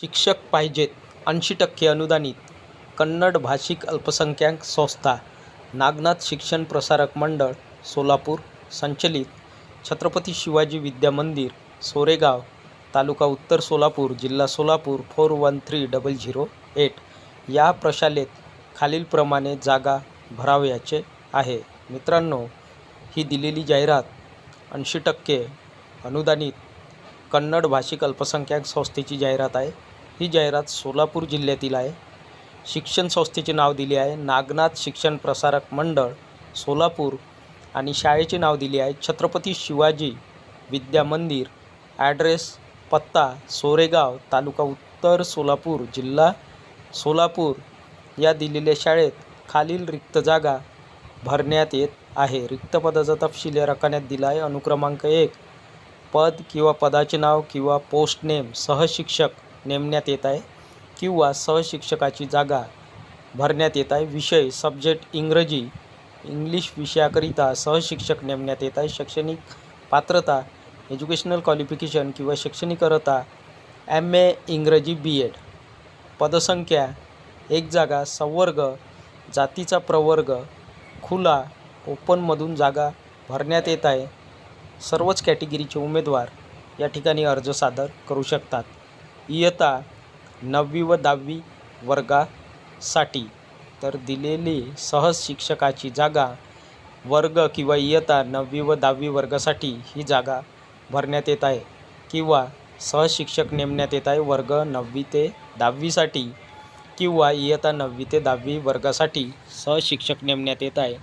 शिक्षक पाहिजेत 80% अनुदानित. कन्नड भाषिक अल्पसंख्याक संस्था, नागनाथ शिक्षण प्रसारक मंडळ, सोलापूर संचलित छत्रपती शिवाजी विद्या मंदिर, सोरेगाव, तालुका उत्तर सोलापूर, जिल्हा सोलापूर 413008 या प्रशालेत खालीलप्रमाणे जागा भरावयाचे आहे. मित्रांनो, ही दिलेली जाहिरात 80% अनुदानित कन्नड भाषिक अल्पसंख्याक संस्थेची जाहिरात आहे. ही जाहिरात सोलापूर जिल्ह्यातील आहे. शिक्षण संस्थेचे नाव दिले आहे नागनाथ शिक्षण प्रसारक मंडळ, सोलापूर आणि शाळेचे नाव दिले आहे छत्रपती शिवाजी विद्या मंदिर. ॲड्रेस पत्ता सोरेगाव, तालुका उत्तर सोलापूर, जिल्हा सोलापूर या दिलेल्या शाळेत खालील रिक्त जागा भरण्यात येत आहे. रिक्त पदाचा तपशील या रकान्यात दिला आहे. अनुक्रमांक 1, पद किंवा पदाचे नाव किंवा पोस्ट नेम सहशिक्षक नेमण्यात येत आहे किंवा सहशिक्षकाची जागा भरण्यात येत आहे. विषय सब्जेक्ट इंग्रजी, इंग्लिश विषयाकरिता सहशिक्षक नेमण्यात येत आहे. शैक्षणिक पात्रता एज्युकेशनल क्वालिफिकेशन किंवा शैक्षणिक अर्हता MA इंग्रजी BEd. पदसंख्या 1 जागा. संवर्ग जातीचा प्रवर्ग खुला ओपनमधून जागा भरण्यात येत आहे. सर्वच कॅटेगरीचे उमेदवार या ठिकाणी अर्ज सादर करू शकतात. इयत्ता 9वी व 10वी वर्गासाठी तर दिलेली सहज शिक्षकाची जागा वर्ग किंवा इयत्ता 9वी व 10वी वर्गासाठी ही जागा भरण्यात येत आहे किंवा सहशिक्षक नेमण्यात येत आहे वर्ग 9वी ते 10वीसाठी किंवा इयत्ता 9वी ते 10वी वर्गासाठी सहशिक्षक नेमण्यात येत आहे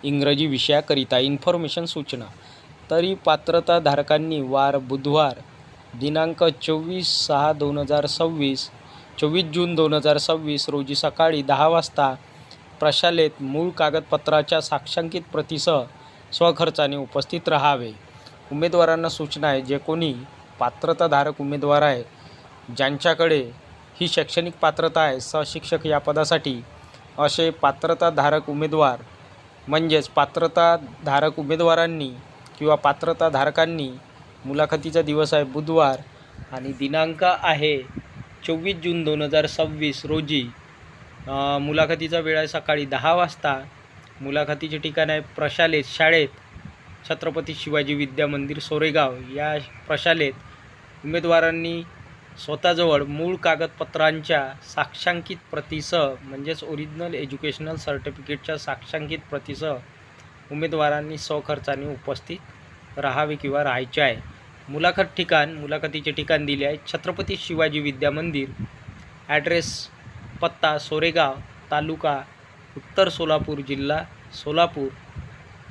इंग्रजी विषयाकरिता. इन्फॉर्मेशन सूचना. तरी पात्रताधारकांनी वार बुधवार दिनांक 24 जून 2026 रोजी सकाळी 10 वाजता प्रशालेत मूळ कागदपत्राच्या साक्षांकित प्रतीसह स्वखर्चाने उपस्थित राहावे. उमेदवारांना सूचना आहे, जे कोणी पात्रताधारक उमेदवार आहे ज्यांच्याकडे ही शैक्षणिक पात्रता आहे सहशिक्षक या पदासाठी, असे पात्रताधारक उमेदवार म्हणजेच पात्रताधारक उमेदवारांनी किंवा पात्रताधारकांनी मुलाखतीचा दिवस आहे बुधवार आणि दिनांक आहे 24 जून 2026 रोजी. मुलाखतीचा वेळ आहे सकाळी 10 वाजता. मुलाखतीचे ठिकाण आहे प्रशालेत शाळेत छत्रपती शिवाजी विद्या मंदिर सोरेगाव. या प्रशालेत उमेदवारांनी स्वतःजवळ मूळ कागदपत्रांच्या साक्षांकित प्रतीसह म्हणजेच ओरिजिनल एज्युकेशनल सर्टिफिकेटच्या साक्षांकित प्रतीसह उमेदवारांनी स्वखर्चाने उपस्थित राहावे किंवा राहायचे आहे. मुलाखतीचे ठिकाण दिले आहे छत्रपती शिवाजी विद्या मंदिर. ॲड्रेस पत्ता सोरेगाव, तालुका उत्तर सोलापूर, जिल्हा सोलापूर.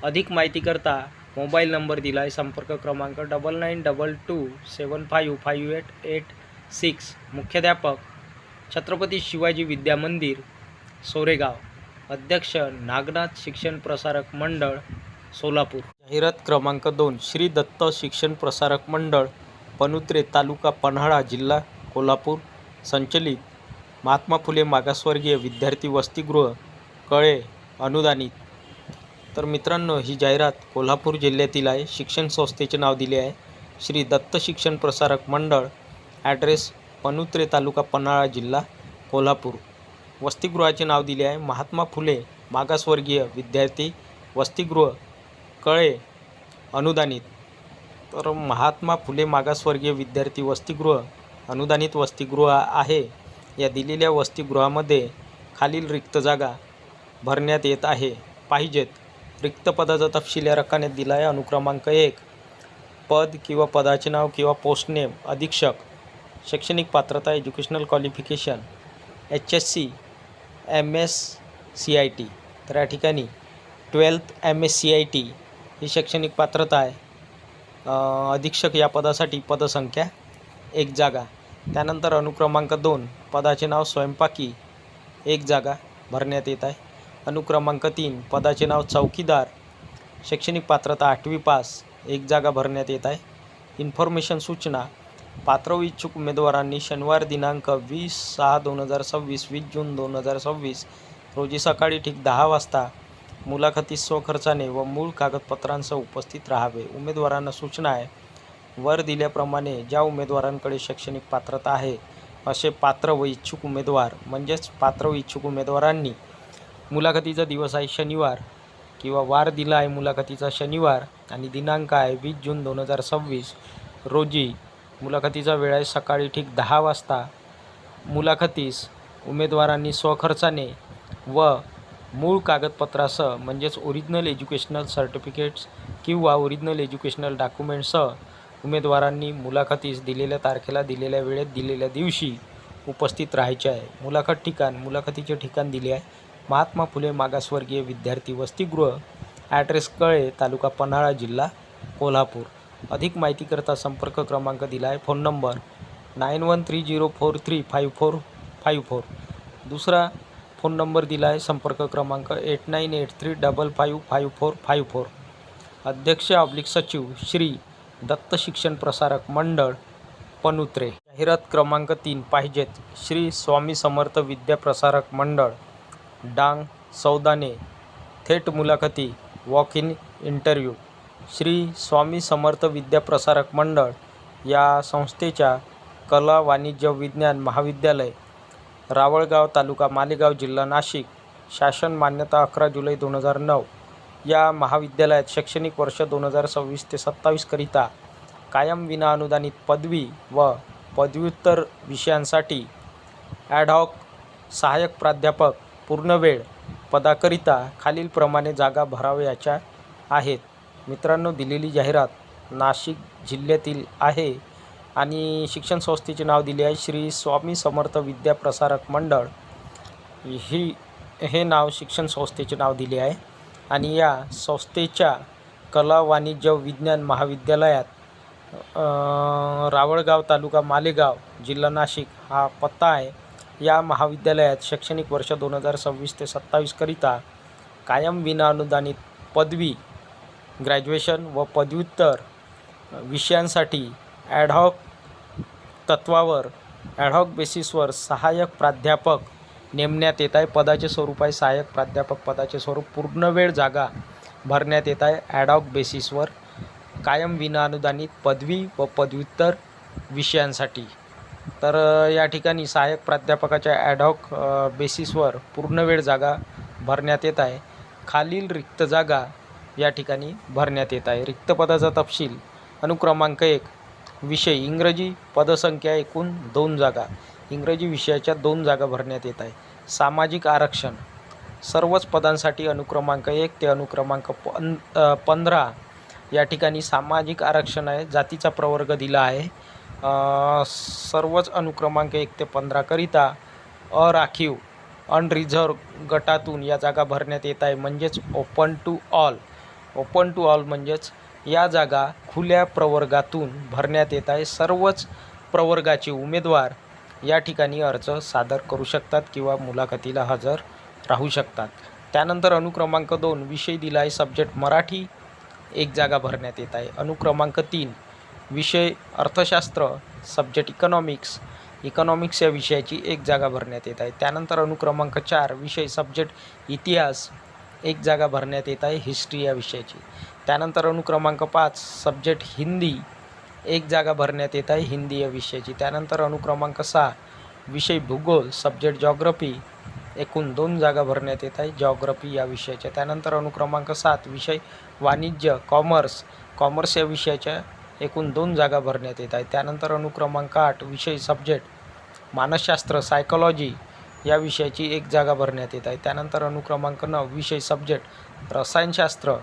अधिक माहितीकरता मोबाईल नंबर दिला आहे. संपर्क क्रमांक 9922755886. मुख्याध्यापक छत्रपती शिवाजी विद्या मंदिर सोरेगाव. अध्यक्ष नागनाथ शिक्षण प्रसारक मंडळ, सोलापूर. जाहिरात क्रमांक 2, श्री दत्त शिक्षण प्रसारक मंडळ, पनुत्रे, तालुका पन्हाळा, जिल्हा कोल्हापूर संचलित महात्मा फुले मागासवर्गीय विद्यार्थी वसतिगृह, कळे, अनुदानित. तर मित्रांनो, ही जाहिरात कोल्हापूर जिल्ह्यातील आहे. शिक्षण संस्थेचे नाव दिले आहे श्री दत्त शिक्षण प्रसारक मंडळ. ॲड्रेस पनुत्रे, तालुका पन्हाळा, जिल्हा कोल्हापूर. वसतिगृहाचे नाव दिले आहे महात्मा फुले मागासवर्गीय विद्यार्थी वसतिगृह, कळे, अनुदानित. तर महात्मा फुले मागासवर्गीय विद्यार्थी वसतिगृह अनुदानित वसतिगृह आहे. या दिलेल्या वसतिगृहामध्ये खालील रिक्त जागा भरण्यात येत आहे. पाहिजेत. रिक्त पदाचा तपशील या रकान्यात दिला आहे. अनुक्रमांक 1, पद किंवा पदाचे नाव किंवा पोस्ट नेम अधीक्षक. शैक्षणिक पात्रता एज्युकेशनल क्वालिफिकेशन HSC MSCIT. तर या ठिकाणी 12th MSCIT ही शैक्षणिक पात्रता आहे. अधीक्षक या पदासाठी पदसंख्या 1 जागा. त्यानंतर अनुक्रमांक 2, पदाचे नाव स्वयंपाकी 1 जागा भरण्यात येत आहे. अनुक्रमांक 3, पदाचे नाव चौकीदार. शैक्षणिक पात्रता 8वी पास 1 जागा भरण्यात येत आहे. इन्फॉर्मेशन सूचना. पात्र व इच्छुक उमेदवारांनी शनिवार दिनांक 20 जून 2026 रोजी सकाळी ठीक 10 वाजता मुलाखतीस स्वखर्चाने व मूळ कागदपत्रांसह उपस्थित राहावे. उमेदवारांना सूचना आहे, वर दिल्याप्रमाणे ज्या उमेदवारांकडे शैक्षणिक पात्रता आहे असे पात्र व इच्छुक उमेदवार म्हणजेच पात्र व इच्छुक उमेदवारांनी मुलाखतीचा दिवस आहे शनिवार किंवा वार दिला आहे मुलाखतीचा शनिवार आणि दिनांक आहे 20 जून 2026 रोजी. मुलाखतीचा वेळ आहे सकाळी ठीक 10 वाजता. मुलाखतीस उमेदवारांनी स्वखर्चाने व मूळ कागदपत्रासह म्हणजेच ओरिजिनल एज्युकेशनल सर्टिफिकेट्स किंवा ओरिजिनल एज्युकेशनल डॉक्युमेंट्ससह उमेदवारांनी मुलाखतीस दिलेल्या तारखेला, दिलेल्या वेळेत, दिलेल्या दिवशी उपस्थित राहायचे आहे. मुलाखतीचे ठिकाण दिले आहे महात्मा फुले मागासवर्गीय विद्यार्थी वसतिगृह, ॲड्रेस कळे, तालुका पन्हाळा, जिल्हा कोल्हापूर. अधिक माहितीकरता संपर्क क्रमांक दिला आहे. Phone number 9130435454. दुसरा फोन नंबर दिला आहे संपर्क क्रमांक 8983555454. अध्यक्ष/सचिव श्री दत्त शिक्षण प्रसारक मंडळ पनुत्रे. जाहिरात क्रमांक 3 पाहिजेत श्री स्वामी समर्थ विद्या प्रसारक मंडळ डांग सौदाने. थेट मुलाखती walk in interview. Shri Swami Samarth Vidya Prasarak Mandal या संस्थेच्या कला वाणिज्य विज्ञान महाविद्यालय, रावळगाव, तालुका मालेगाव, जिल्हा नाशिक. शासन मान्यता 11 जुलै 2009. या महाविद्यालयात शैक्षणिक वर्ष 2026 ते 27 करिता कायम विना अनुदानित पदवी व पदव्युत्तर विषयांसाठी ॲडहॉक सहाय्यक प्राध्यापक पूर्णवेळ पदाकरिता खालीलप्रमाणे जागा भरावयाच्या आहेत. मित्रांनो, दिलेली जाहिरात नाशिक जिल्ह्यातील आहे आणि शिक्षण संस्थेचे नाव दिले आहे श्री स्वामी समर्थ विद्या प्रसारक मंडळ. हे नाव शिक्षण संस्थेचे नाव दिले आहे आणि या संस्थेच्या कला वाणिज्य विज्ञान महाविद्यालयात रावळगाव, तालुका मालेगाव, जिल्हा नाशिक हा पत्ता आहे. या महाविद्यालयात शैक्षणिक वर्ष 2026 ते 27 करिता कायम विना अनुदानित पदवी, ग्रॅज्युएशन व पदव्युत्तर विषयांसाठी ॲडहॉक तत्वावर, ॲडहॉक बेसिसवर सहाय्यक प्राध्यापक नेमण्यात येत आहे. पदाचे स्वरूप आहे सहाय्यक प्राध्यापक पदाचे स्वरूप. पूर्णवेळ जागा भरण्यात येत आहे ॲडहॉक बेसिसवर कायम विना अनुदानित पदवी व पदव्युत्तर विषयांसाठी. तर या ठिकाणी सहाय्यक प्राध्यापकाच्या ॲडहॉक बेसिसवर पूर्णवेळ जागा भरण्यात येत आहे. खालील रिक्त जागा या ठिकाणी भरण्यात येत आहे. रिक्त पदाचा तपशील. अनुक्रमांक 1 विषय इंग्रजी, पदसंख्या एकूण 2 जागा. इंग्रजी विषयाच्या 2 जागा भरण्यात येत आहे. सामाजिक आरक्षण. सर्वच पदांसाठी अनुक्रमांक 1 ते अनुक्रमांक 15 या ठिकाणी सामाजिक आरक्षण आहे. जातीचा प्रवर्ग दिला आहे. सर्वच अनुक्रमांक 1 ते 15 करिता अराखीव अनरिझर्व गटातून या जागा भरण्यात येत आहे. म्हणजेच open to all. Open to all म्हणजेच या जागा खुल्या प्रवर्गातून भरण्यात येत आहे. सर्वच प्रवर्गाचे उमेदवार या ठिकाणी अर्ज सादर करू शकतात किंवा मुलाखतीला हजर राहू शकतात. त्यानंतर अनुक्रमांक 2 विषय दिला आहे सब्जेक्ट मराठी, 1 जागा भरण्यात येत आहे. अनुक्रमांक 3 विषय अर्थशास्त्र, सब्जेक्ट इकॉनॉमिक्स, इकॉनॉमिक्स या विषयाची 1 जागा भरण्यात येत आहे. त्यानंतर अनुक्रमांक 4 विषय सब्जेक्ट इतिहास, 1 जागा भरण्यात येत आहे हिस्ट्री या विषयाची. त्यानंतर अनुक्रमांक 5 सब्जेक्ट हिंदी, 1 जागा भरण्यात येत आहे हिंदी या विषयाची. त्यानंतर अनुक्रमांक 6 विषय भूगोल, सब्जेक्ट जॉग्रफी, एकूण 2 जागा भरण्यात येत आहे जॉग्रफी या विषयाच्या. त्यानंतर अनुक्रमांक 7 विषय वाणिज्य, कॉमर्स, कॉमर्स या विषयाच्या एकूण 2 जागा भरण्यात येत आहे. त्यानंतर अनुक्रमांक 8 विषय सब्जेक्ट मानसशास्त्र, सायकॉलॉजी या विषयाची 1 जागा भरण्यात येत आहे. त्यानंतर अनुक्रमांक 9 विषय सब्जेक्ट रसायनशास्त्र,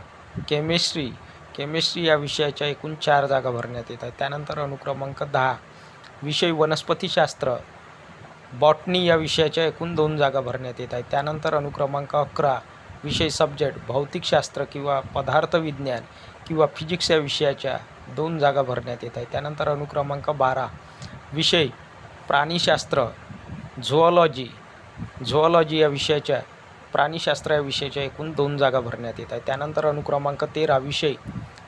केमिस्ट्री, केमिस्ट्री या विषयाच्या एकूण 4 जागा भरण्यात येत आहेत. त्यानंतर अनुक्रमांक 10 विषय वनस्पतीशास्त्र, बॉटनी या विषयाच्या एकूण 2 जागा भरण्यात येत आहेत. त्यानंतर अनुक्रमांक 11 विषय सब्जेक्ट भौतिकशास्त्र किंवा पदार्थ विज्ञान किंवा फिजिक्स या विषयाच्या 2 जागा भरण्यात येत आहेत. त्यानंतर अनुक्रमांक 12 विषय प्राणीशास्त्र, झुऑलॉजी, झुऑलॉजी या विषयाच्या प्राणीशास्त्र या विषयाच्या एकूण 2 जागा भरण्यात येत आहेत. त्यानंतर अनुक्रमांक 13 विषय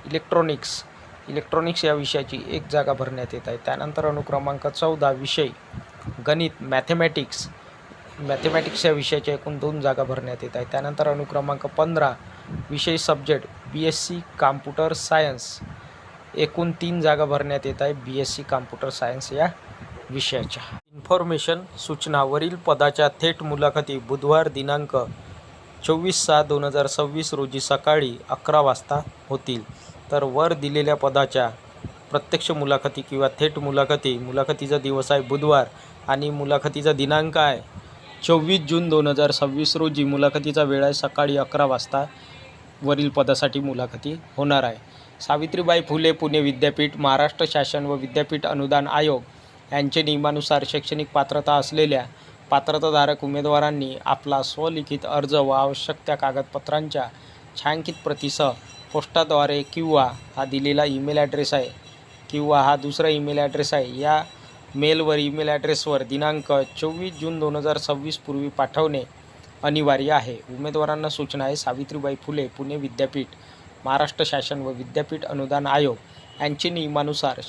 इलेक्ट्रॉनिक्स, इलेक्ट्रॉनिक्स या विषयाची 1 जागा भरण्यात येत आहे. त्यानंतर अनुक्रमांक 14 विषय गणित, मॅथमॅटिक्स, मॅथमॅटिक्स या विषयाच्या एकूण 2 जागा भरण्यात येत आहेत. त्यानंतर अनुक्रमांक 15 विषय सब्जेक्ट BSc कॉम्प्युटर सायन्स, एकूण 3 जागा भरण्यात येत आहे BSc कॉम्प्युटर सायन्स या विषयाच्या. इन्फॉर्मेशन सूचना वरील पदाच्या थेट मुलाखती बुधवार दिनांक 24/6/2026 रोजी सकाळी 11 वाजता होतील. तर वर दिलेल्या पदाच्या प्रत्यक्ष मुलाखती किंवा थेट मुलाखतीचा दिवस आहे बुधवार आणि मुलाखतीचा दिनांक आहे 24 जून 2026 रोजी. मुलाखतीचा वेळ आहे सकाळी 11 वाजता. वरील पदासाठी मुलाखती होणार आहे. सावित्रीबाई फुले पुणे विद्यापीठ, महाराष्ट्र शासन व विद्यापीठ अनुदान आयोग यांचे नियमानुसार शैक्षणिक पात्रता असलेल्या पात्रताधारक उमेदवारांनी आपला स्वलिखित अर्ज व आवश्यक त्या कागदपत्रांच्या छायांकित प्रतीसह पोस्टाद्वारे किंवा हा दिलेला ईमेल ॲड्रेस आहे किंवा हा दुसरा ईमेल ॲड्रेस आहे या मेलवर ईमेल ॲड्रेसवर दिनांक 24 जून 2026 पूर्वी पाठवणे अनिवार्य आहे. उमेदवारांना सूचना आहे. सावित्रीबाई फुले पुणे विद्यापीठ, महाराष्ट्र शासन व विद्यापीठ अनुदान आयोग यांचे नियमानुसार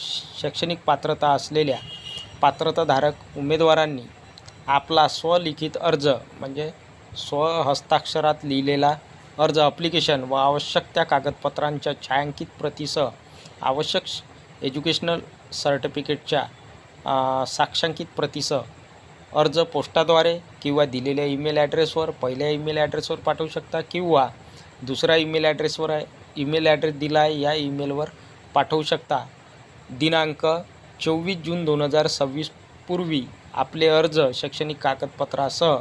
शैक्षणिक पात्रता असलेल्या पात्रताधारक उमेदवारांनी आपला स्वलिखित अर्ज म्हणजे स्वहस्ताक्षरात लिहिलेला अर्ज ॲप्लिकेशन व आवश्यक त्या कागदपत्रांच्या छायांकित प्रतीसह आवश्यक एज्युकेशनल सर्टिफिकेटच्या साक्षांकित प्रतीसह अर्ज पोस्टाद्वारे किंवा दिलेल्या ईमेल ॲड्रेसवर पहिल्या ईमेल ॲड्रेसवर पाठवू शकता किंवा दुसरा ईमेल ॲड्रेसवर ईमेल ॲड्रेस दिला आहे या ईमेलवर पाठवू शकता. दिनांक 24 जून 2026 पूर्वी आपले अर्ज शैक्षणिक कागदपत्रासह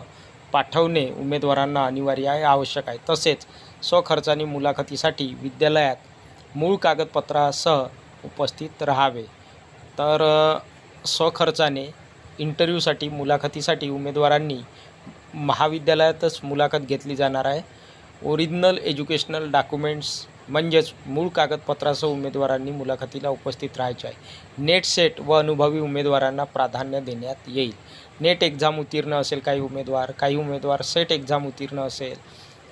पाठवणे उमेदवारांना अनिवार्य आहे, आवश्यक आहे. तसेच स्वखर्चाने मुलाखतीसाठी विद्यालयात मूळ कागदपत्रासह उपस्थित राहावे. तर स्वखर्चाने इंटरव्ह्यूसाठी मुलाखतीसाठी उमेदवारांनी महाविद्यालयातच मुलाखत घेतली जाणार आहे. ओरिजिनल एज्युकेशनल डॉक्युमेंट्स म्हणजेच मूळ कागदपत्रासह उमेदवारांनी मुलाखतीला उपस्थित राहायचे आहे. नेट सेट व अनुभवी उमेदवारांना प्राधान्य देण्यात येईल. नेट एक्झाम उत्तीर्ण असेल काही उमेदवार सेट एक्झाम उत्तीर्ण असेल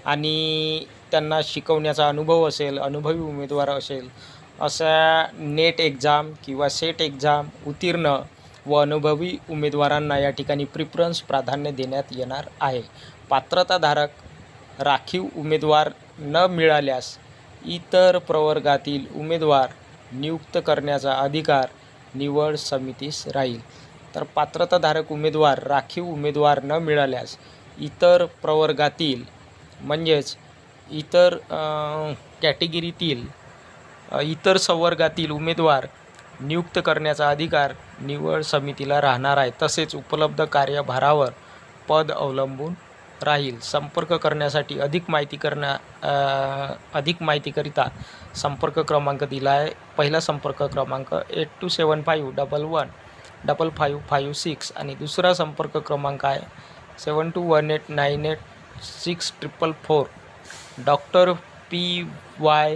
आणि त्यांना शिकवण्याचा अनुभव असेल, अनुभवी उमेदवार असेल, अशा नेट एक्झाम किंवा सेट एक्झाम उत्तीर्ण व अनुभवी उमेदवारांना या ठिकाणी प्रिफरन्स प्राधान्य देण्यात येणार आहे. पात्रताधारक राखीव उमेदवार न मिळाल्यास इतर प्रवर्गातील उमेदवार नियुक्त करण्याचा अधिकार निवड समितीस राहील. तर पात्रताधारक उमेदवार राखीव उमेदवार न मिळाल्यास इतर प्रवर्गातील म्हणजेच इतर कॅटेगरीतील इतर संवर्गातील उमेदवार नियुक्त करण्याचा अधिकार निवड समितीला राहणार आहे. तसेच उपलब्ध कार्यभारावर पद अवलंबून राहील. संपर्क करण्यासाठी अधिक माहितीकरिता संपर्क क्रमांक दिला आहे. पहिला संपर्क क्रमांक 8275115556 आणि दुसरा संपर्क क्रमांक आहे 7218986444. डॉक्टर PY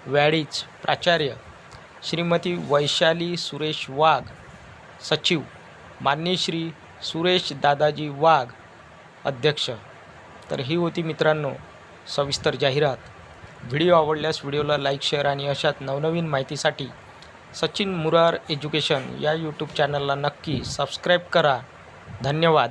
वॅडीज प्राचार्य, श्रीमती वैशाली सुरेश वाघ सचिव, मान्य श्री सुरेश दादाजी वाघ अध्यक्ष. तर ही होती मित्रांनो सविस्तर जाहिरात. व्हिडिओ आवडल्यास व्हिडिओला लाईक, शेअर आणि अशाच नवनवीन माहितीसाठी सचिन मुरार एज्युकेशन या यूट्यूब चॅनलला नक्की सबस्क्राईब करा. धन्यवाद.